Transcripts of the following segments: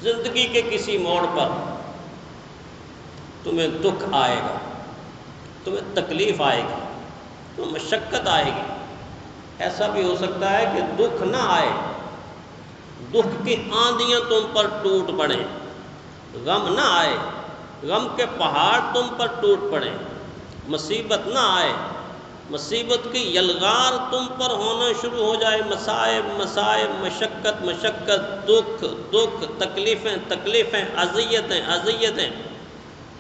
زندگی کے کسی موڑ پر تمہیں دکھ آئے گا، تمہیں تکلیف آئے گی، تمہیں مشقت آئے گی۔ ایسا بھی ہو سکتا ہے کہ دکھ نہ آئے، دکھ کی آندیاں تم پر ٹوٹ پڑیں، غم نہ آئے، غم کے پہاڑ تم پر ٹوٹ پڑیں، مصیبت نہ آئے، مصیبت کی یلغار تم پر ہونا شروع ہو جائے، مصائب مصائب، مشقت مشقت، دکھ دکھ، تکلیفیں تکلیفیں، اذیتیں اذیتیں۔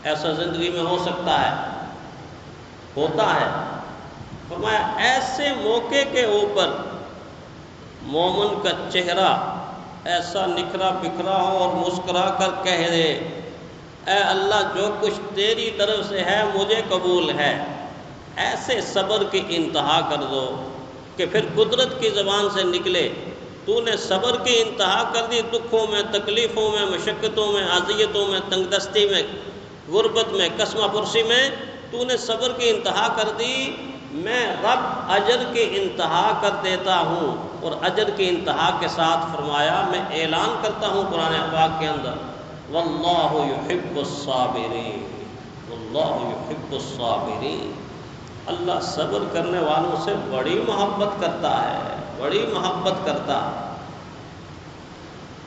ایسا زندگی میں ہو سکتا ہے، ہوتا ہے۔ فرمایا ایسے موقع کے اوپر مومن کا چہرہ ایسا نکھرا بکھرا ہو اور مسکرا کر کہہ دے، اے اللہ جو کچھ تیری طرف سے ہے مجھے قبول ہے۔ ایسے صبر کی انتہا کر دو کہ پھر قدرت کی زبان سے نکلے، تو نے صبر کی انتہا کر دی، دکھوں میں، تکلیفوں میں، مشقتوں میں، اذیتوں میں، تنگ دستی میں، غربت میں، قسمہ پرسی میں تو نے صبر کی انتہا کر دی، میں رب اجر کی انتہا کر دیتا ہوں۔ اور اجر کی انتہا کے ساتھ فرمایا میں اعلان کرتا ہوں قرآن پاک کے اندر، واللہ یحب الصابرین، واللہ یحب الصابرین، اللہ صبر کرنے والوں سے بڑی محبت کرتا ہے، بڑی محبت کرتا ہے۔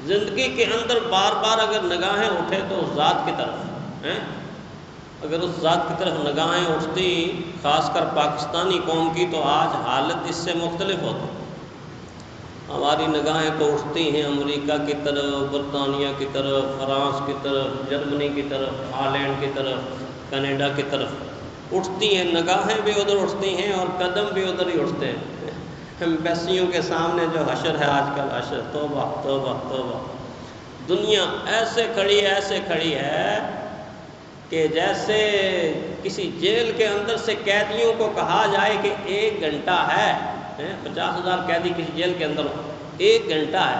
زندگی کے اندر بار بار اگر نگاہیں اٹھے تو اس ذات کی طرف ہیں، اگر اس ذات کی طرف نگاہیں اٹھتی خاص کر پاکستانی قوم کی تو آج حالت اس سے مختلف ہوتی۔ ہماری نگاہیں تو اٹھتی ہیں امریکہ کی طرف، برطانیہ کی طرف، فرانس کی طرف، جرمنی کی طرف، ہالینڈ کی طرف، کینیڈا کی طرف اٹھتی ہیں، نگاہیں بھی ادھر اٹھتی ہیں اور قدم بھی ادھر ہی اٹھتے ہیں۔ ایمبیسیوں کے سامنے جو حشر ہے آج کل، حشر، توبہ توبہ توبہ۔ دنیا ایسے کھڑی ہے کہ جیسے کسی جیل کے اندر سے قیدیوں کو کہا جائے کہ 1 گھنٹہ ہے، 50,000 قیدی کسی جیل کے اندر ہو، 1 گھنٹہ ہے،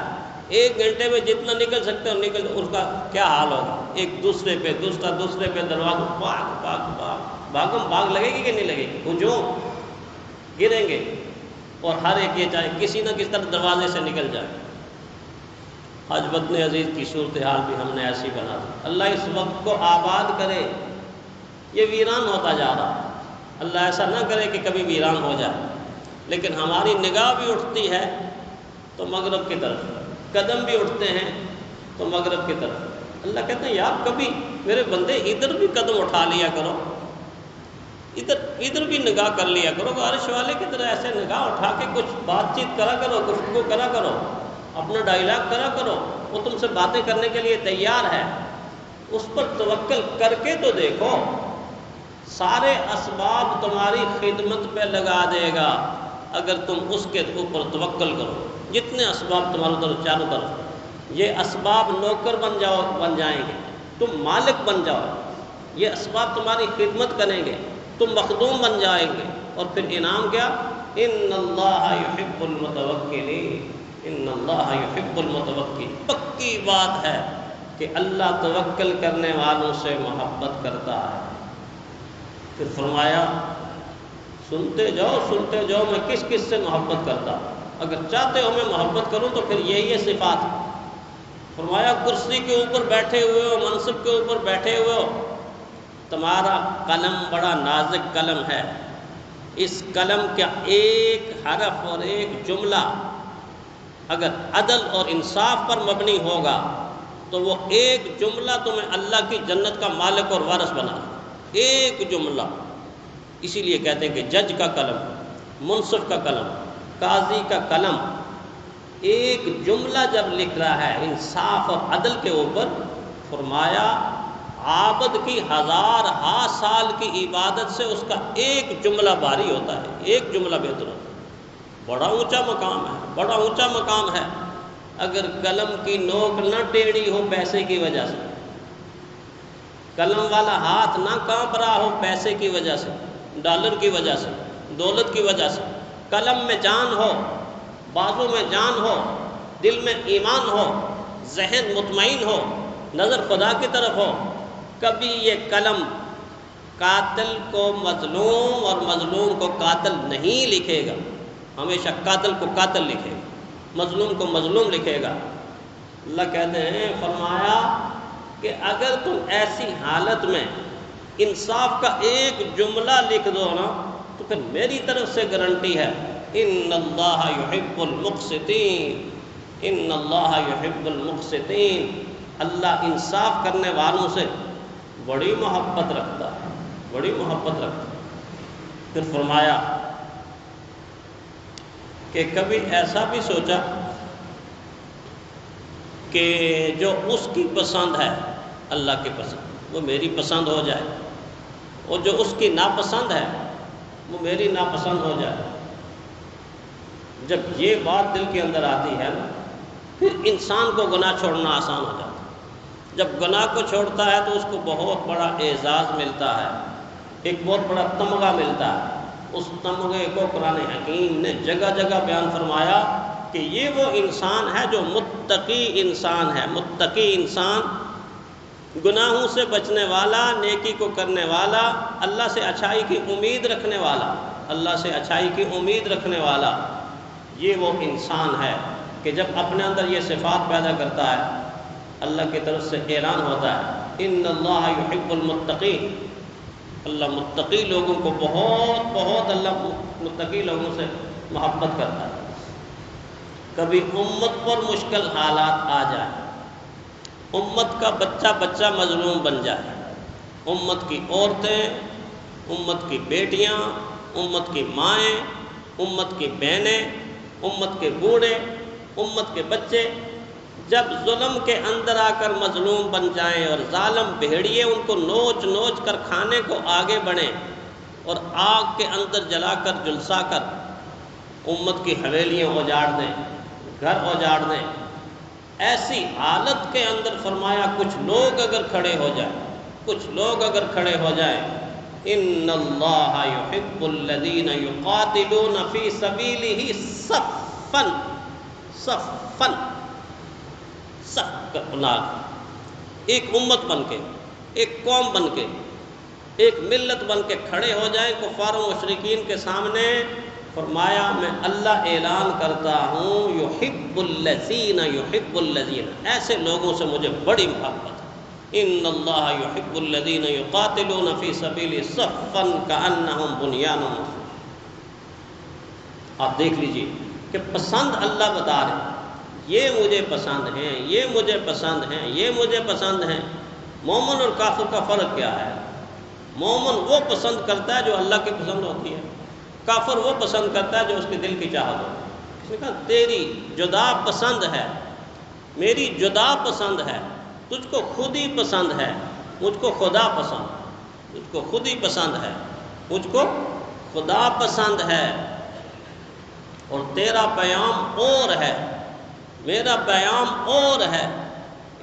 1 گھنٹے میں جتنا نکل سکتے ہو نکل، اس کا کیا حال ہوگا؟ ایک دوسرے پہ دوسرے پہ دروازہ بھاگم بھاگ لگے گی کہ نہیں لگے گی؟ ہجوم، گریں گے، اور ہر ایک یہ چاہے کسی نہ کسی طرح دروازے سے نکل جائے۔ آج وطن عزیز کی صورتحال بھی ہم نے ایسی بنا دی۔ اللہ اس وقت کو آباد کرے، یہ ویران ہوتا جا رہا، اللہ ایسا نہ کرے کہ کبھی ویران ہو جائے، لیکن ہماری نگاہ بھی اٹھتی ہے تو مغرب کی طرف، قدم بھی اٹھتے ہیں تو مغرب کی طرف۔ اللہ کہتے ہیں یار کبھی میرے بندے ادھر بھی قدم اٹھا لیا کرو، ادھر بھی نگاہ کر لیا کرو، بارش والے کی طرح ایسے نگاہ اٹھا کے کچھ بات چیت کرا کرو، گفتگو کرا کرو، اپنا ڈائلاگ کرا کرو، وہ تم سے باتیں کرنے کے لیے تیار ہے، اس پر توکل کر کے تو دیکھو، سارے اسباب تمہاری خدمت پہ لگا دے گا اگر تم اس کے اوپر توکل کرو۔ جتنے اسباب تمہارے طرف چاروں طرف، یہ اسباب نوکر بن جائیں گے، تم مالک بن جاؤ، یہ اسباب تمہاری خدمت کریں گے، تم مخدوم بن جائیں گے، اور پھر انعام کیا؟ ان اللہ یحب المتوکلین، ان اللہ یحب المتوکلین۔ پکی بات ہے کہ اللہ توکل کرنے والوں سے محبت کرتا ہے۔ پھر فرمایا سنتے جاؤ میں کس کس سے محبت کرتا ہوں، اگر چاہتے ہو میں محبت کروں تو پھر یہ صفات۔ فرمایا کرسی کے اوپر بیٹھے ہوئے ہو، منصب کے اوپر بیٹھے ہوئے ہو، تمہارا قلم بڑا نازک قلم ہے، اس قلم کا ایک حرف اور ایک جملہ اگر عدل اور انصاف پر مبنی ہوگا تو وہ ایک جملہ تمہیں اللہ کی جنت کا مالک اور وارث بنا، ایک جملہ۔ اسی لیے کہتے ہیں کہ جج کا قلم، منصف کا قلم، قاضی کا قلم ایک جملہ جب لکھ رہا ہے انصاف اور عدل کے اوپر، فرمایا عابد کی 1000 سال کی عبادت سے اس کا ایک جملہ بھاری ہوتا ہے، ایک جملہ بہتر ہوتا ہے۔ بڑا اونچا مقام ہے، بڑا اونچا مقام ہے۔ اگر قلم کی نوک نہ ٹیڑھی ہو پیسے کی وجہ سے، قلم والا ہاتھ نہ کانپ رہا ہو پیسے کی وجہ سے، ڈالر کی وجہ سے، دولت کی وجہ سے، قلم میں جان ہو، بازو میں جان ہو، دل میں ایمان ہو، ذہن مطمئن ہو، نظر خدا کی طرف ہو، کبھی یہ قلم قاتل کو مظلوم اور مظلوم کو قاتل نہیں لکھے گا، ہمیشہ قاتل کو قاتل لکھے گا، مظلوم کو مظلوم لکھے گا۔ اللہ کہتے ہیں، فرمایا کہ اگر تم ایسی حالت میں انصاف کا ایک جملہ لکھ دو نا تو پھر میری طرف سے گارنٹی ہے، ان اللہ یحب المقسطین، ان اللہ یحب المقسطین، اللہ انصاف کرنے والوں سے بڑی محبت رکھتا ہے، بڑی محبت رکھتا ہے۔ پھر فرمایا کہ کبھی ایسا بھی سوچا کہ جو اس کی پسند ہے اللہ کی پسند وہ میری پسند ہو جائے، اور جو اس کی ناپسند ہے وہ میری ناپسند ہو جائے۔ جب یہ بات دل کے اندر آتی ہے نا پھر انسان کو گناہ چھوڑنا آسان ہو جاتا ہے۔ جب گناہ کو چھوڑتا ہے تو اس کو بہت بڑا اعزاز ملتا ہے، ایک بہت بڑا تمغہ ملتا ہے۔ اس تمغے کو قرآن حکیم نے جگہ جگہ بیان فرمایا کہ یہ وہ انسان ہے جو متقی انسان ہے۔ متقی انسان گناہوں سے بچنے والا، نیکی کو کرنے والا، اللہ سے اچھائی کی امید رکھنے والا، اللہ سے اچھائی کی امید رکھنے والا، یہ وہ انسان ہے کہ جب اپنے اندر یہ صفات پیدا کرتا ہے اللہ کی طرف سے اعلان ہوتا ہے ان اللہ یحب المتقین، اللہ متقی لوگوں کو بہت اللہ متقی لوگوں سے محبت کرتا ہے۔ کبھی امت پر مشکل حالات آ جائیں، امت کا بچہ مظلوم بن جائے، امت کی عورتیں، امت کی بیٹیاں، امت کی مائیں، امت کی بہنیں، امت کے بوڑھے، امت کے بچے جب ظلم کے اندر آ کر مظلوم بن جائیں اور ظالم بھیڑیے ان کو نوچ نوچ کر کھانے کو آگے بڑھیں اور آگ کے اندر جلا کر جلسا کر امت کی حویلیاں اجاڑ دیں، گھر اجاڑ دیں، ایسی حالت کے اندر فرمایا کچھ لوگ اگر کھڑے ہو جائیں، کچھ لوگ اگر کھڑے ہو جائیں، ان اللہ یحب الذین یقاتلون فی سبیلہ صفا، صفا، صف کا بناگ، ایک امت بن کے، ایک قوم بن کے، ایک ملت بن کے کھڑے ہو جائیں کفار و مشرکین کے سامنے، فرمایا میں اللہ اعلان کرتا ہوں یحب الذین، یحب الذین، ایسے لوگوں سے مجھے بڑی محبت ہے۔ ان اللہ یحب الذین یقاتلون فی سبیلہ صفا کأنہم بنیان مرصوص۔ آپ دیکھ لیجئے کہ پسند اللہ بتا رہے ہیں، یہ مجھے پسند ہیں، یہ مجھے پسند ہیں، یہ مجھے پسند ہیں۔ مومن اور کافر کا فرق کیا ہے؟ مومن وہ پسند کرتا ہے جو اللہ کی پسند ہوتی ہے، کافر وہ پسند کرتا ہے جو اس کے دل کی چاہت ہوتی ہے۔ اس نے کہا تیری جدا پسند ہے، میری جدا پسند ہے، تجھ کو خود ہی پسند ہے، مجھ کو خدا پسند ہے، تجھ کو خود ہی پسند ہے، مجھ کو خدا پسند ہے، اور تیرا پیام اور ہے، میرا پیام اور ہے۔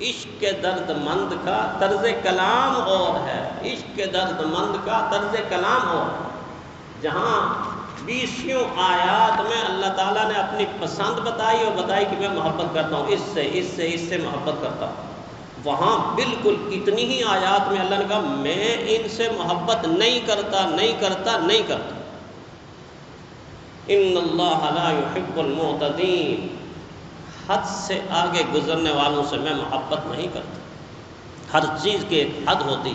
عشق کے درد مند کا طرز کلام اور ہے، عشق کے درد مند کا طرز کلام اور ہے۔ جہاں 20 آیات میں اللہ تعالیٰ نے اپنی پسند بتائی اور بتائی کہ میں محبت کرتا ہوں، اس سے محبت کرتا ہوں، وہاں بالکل اتنی ہی آیات میں اللہ نے کہا میں ان سے محبت نہیں کرتا، نہیں کرتا، نہیں کرتا۔ ان اللہ لا یحب المعتدین، حد سے آگے گزرنے والوں سے میں محبت نہیں کرتا۔ ہر چیز کی ایک حد ہوتی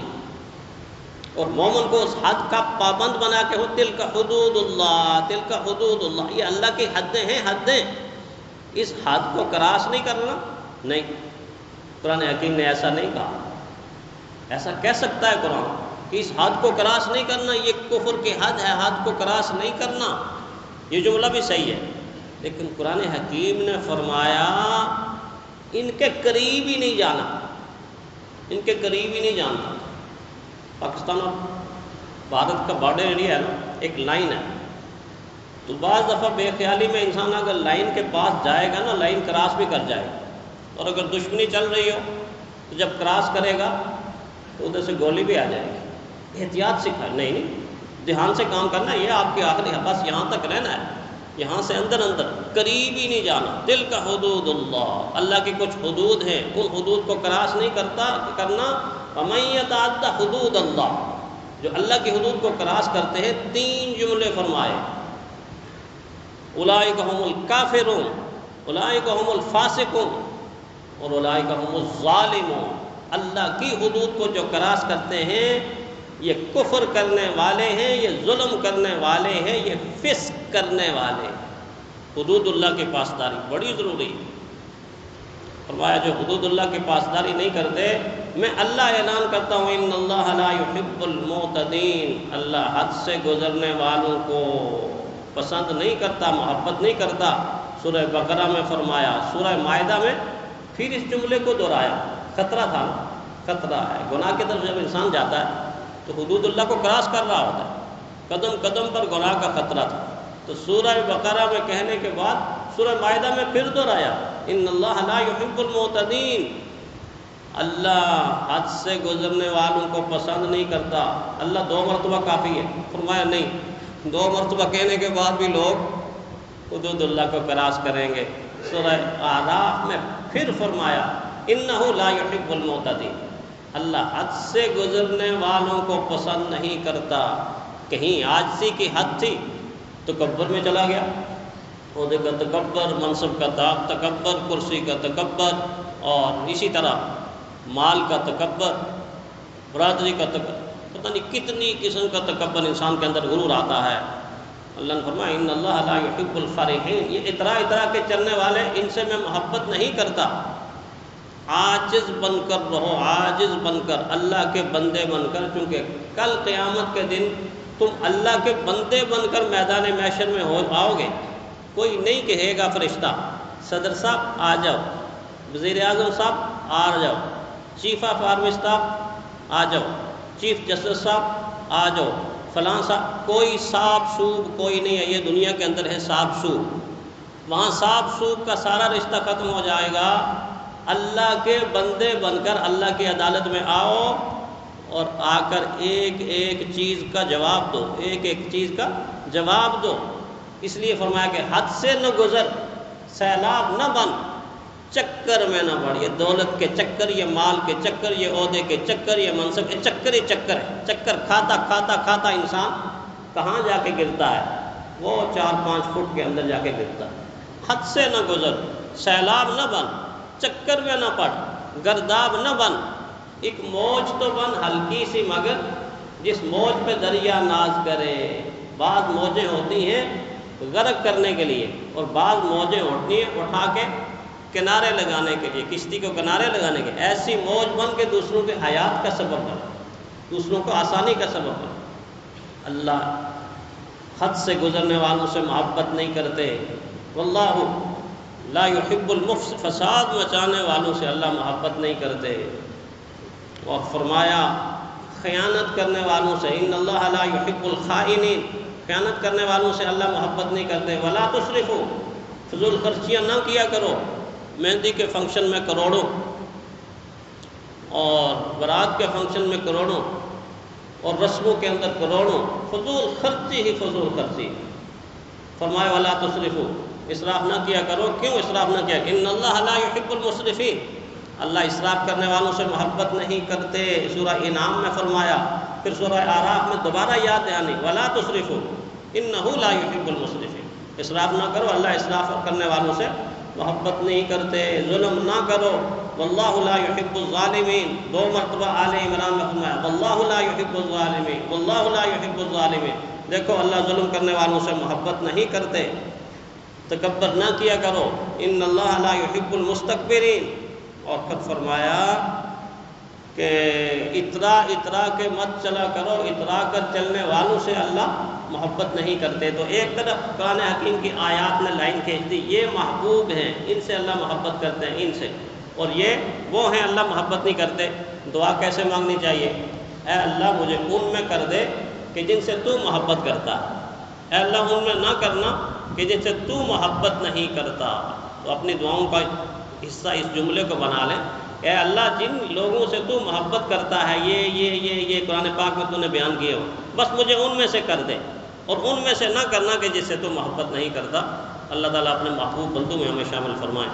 اور مومن کو اس حد کا پابند بنا کے ہو، تلک حدود اللہ، تلک حدود اللہ، یہ اللہ کی حدیں ہیں، حدیں، اس حد کو کراس نہیں کرنا، نہیں، قرآن حکیم نے ایسا نہیں کہا۔ ایسا کہہ سکتا ہے قرآن کہ اس حد کو کراس نہیں کرنا، یہ کفر کی حد ہے، حد کو کراس نہیں کرنا، یہ جملہ بھی صحیح ہے، لیکن قرآن حکیم نے فرمایا ان کے قریب ہی نہیں جانا، ان کے قریب ہی نہیں جانا۔ پاکستان اور بھارت کا بارڈر ایریا ہے نا، ایک لائن ہے، تو بعض دفعہ بے خیالی میں انسان اگر لائن کے پاس جائے گا نا، لائن کراس بھی کر جائے گا، اور اگر دشمنی چل رہی ہو تو جب کراس کرے گا تو ادھر سے گولی بھی آ جائے گی۔ احتیاط سکھا، نہیں، دھیان سے کام کرنا ہے، یہ آپ کی آخری ہے، بس یہاں تک رہنا ہے، یہاں سے اندر قریب ہی نہیں جانا۔ دل کا حدود اللہ، اللہ کی کچھ حدود ہیں، ان حدود کو کراس نہیں کرنا۔ وَمَن يَتَعَدَّ حُدُودَ اللَّهِ، جو اللہ کی حدود کو کراس کرتے ہیں، 3 جملے فرمائے، اولئک هم الکافرون، اولئک هم الفاسقون، اور اولئک هم الظالمون، اللہ کی حدود کو جو کراس کرتے ہیں یہ کفر کرنے والے ہیں، یہ ظلم کرنے والے ہیں، یہ فسق کرنے والے ہیں۔ حدود اللہ کی پاسداری بڑی ضروری ہے۔ فرمایا جو حدود اللہ کی پاسداری نہیں کرتے، میں اللہ اعلان کرتا ہوں ان اللہ لا يحب المعتدین، اللہ حد سے گزرنے والوں کو پسند نہیں کرتا، محبت نہیں کرتا۔ سورہ بقرہ میں فرمایا، سورہ مائدہ میں پھر اس جملے کو دہرایا۔ خطرہ تھا نا، خطرہ ہے گناہ کی طرف جب انسان جاتا ہے تو حدود اللہ کو کراس کر رہا ہوتا ہے، قدم قدم پر گناہ کا خطرہ تھا۔ تو سورہ بقرہ میں کہنے کے بعد سورہ مائدہ میں پھر دہرایا، ان اللہ لا يحب المعتدین، اللہ حد سے گزرنے والوں کو پسند نہیں کرتا۔ اللہ 2 مرتبہ کافی ہے؟ فرمایا نہیں، 2 مرتبہ کہنے کے بعد بھی لوگ حدود اللہ کو کراس کریں گے۔ سورہ اعراف میں پھر فرمایا انہ لا يحب المعتدین، اللہ حد سے گزرنے والوں کو پسند نہیں کرتا۔ کہیں عاجزی کی حد تھی، تکبر میں چلا گیا، عہدے کا تکبر، منصب کا تکبر، کرسی کا تکبر، اور اسی طرح مال کا تکبر، برادری کا تکبر، پتہ نہیں کتنی قسم کا تکبر انسان کے اندر غرور آتا ہے۔ اللہ نے فرمایا ان اللہ لا يحب الفرحین، یہ اترا کے چلنے والے، ان سے میں محبت نہیں کرتا۔ عاجز بن کر رہو، عاجز بن کر، اللہ کے بندے بن کر، کیونکہ کل قیامت کے دن تم اللہ کے بندے بن کر میدان محشر میں آؤ گے۔ کوئی نہیں کہے گا فرشتہ صدر صاحب آ جاؤ، وزیر اعظم صاحب آ جاؤ، چیف آف آرمی اسٹاف آ جاؤ، چیف جسٹس صاحب آ جاؤ، فلاں صاحب، کوئی سانپ سوپ کوئی نہیں ہے۔ یہ دنیا کے اندر ہے سانپ سوپ، وہاں سانپ سوپ کا سارا رشتہ ختم ہو جائے گا۔ اللہ کے بندے بن کر اللہ کی عدالت میں آؤ اور آ کر ایک ایک چیز کا جواب دو، ایک ایک چیز کا جواب دو۔ اس لیے فرمایا کہ حد سے نہ گزر، سیلاب نہ بن، چکر میں نہ پڑ۔ یہ دولت کے چکر، یہ مال کے چکر، یہ عہدے کے چکر، یہ منصب کے چکر، یہ چکر ہے۔ چکر کھاتا کھاتا کھاتا انسان کہاں جا کے گرتا ہے؟ وہ 4-5 فٹ کے اندر جا کے گرتا ہے۔ حد سے نہ گزر، سیلاب نہ بن، چکر میں نہ پڑ، گرداب نہ بن۔ ایک موج تو بن ہلکی سی، مگر جس موج پہ دریا ناز کرے۔ بعض موجیں ہوتی ہیں غرق کرنے کے لیے، اور بعض موجیں ہوتی ہیں اٹھا کے کنارے لگانے کے لیے، کشتی کو کنارے لگانے کے۔ ایسی موج بن کے دوسروں کے حیات کا سبب بن، دوسروں کو آسانی کا سبب بن۔ اللہ حد سے گزرنے والوں سے محبت نہیں کرتے۔ واللہ لا يحب المفسد، فساد مچانے والوں سے اللہ محبت نہیں کرتے۔ اور فرمایا خیانت کرنے والوں سے، ان اللہ لا يحب الخائنین، خیانت کرنے والوں سے اللہ محبت نہیں کرتے۔ ولا تسرفوا، فضول خرچیاں نہ کیا کرو۔ مہندی کے فنکشن میں کروڑوں، اور برات کے فنکشن میں کروڑوں، اور رسموں کے اندر کروڑوں، فضول خرچی ہی فضول خرچی۔ فرمایا ولا تسرفوا، اسراف نہ کیا کرو۔ کیوں اسراف نہ کیا؟ ان اللہ لا يحب المسرفین، اللہ اسراف کرنے والوں سے محبت نہیں کرتے۔ سورہ انعام میں فرمایا، پھر سورہ اعراف میں دوبارہ یاد دہانی، ولا تسرفوا انہ لا يحب المسرفین، اسراف نہ کرو، اللہ اسراف کرنے والوں سے محبت نہیں کرتے۔ ظلم نہ کرو، واللہ لا يحب الظالمین، 2 مرتبہ آل عمران میں فرمایا واللہ لا يحب الظالمین، واللہ لا يحب الظالمین۔ دیکھو اللہ ظلم کرنے والوں سے محبت نہیں کرتے۔ تکبر نہ کیا کرو، ان اللہ لا يحب المستکبرین۔ اور پھر فرمایا کہ اترا کے مت چلا کرو، اترا کر چلنے والوں سے اللہ محبت نہیں کرتے۔ تو ایک طرف قرآن حکیم کی آیات نے لائن کھینچ دی، یہ محبوب ہیں، ان سے اللہ محبت کرتے ہیں، ان سے، اور یہ وہ ہیں اللہ محبت نہیں کرتے۔ دعا کیسے مانگنی چاہیے؟ اے اللہ مجھے ان میں کر دے کہ جن سے تو محبت کرتا ہے، اے اللہ ان میں نہ کرنا کہ جن سے تو محبت نہیں کرتا۔ تو اپنی دعاؤں کا حصہ اس جملے کو بنا لیں، اے اللہ جن لوگوں سے تو محبت کرتا ہے، یہ قرآن پاک میں تو نے بیان کیے ہو، بس مجھے ان میں سے کر دے، اور ان میں سے نہ کرنا کہ جس سے تو محبت نہیں کرتا۔ اللہ تعالیٰ اپنے محبوب بندوں میں ہمیں شامل فرمائیں۔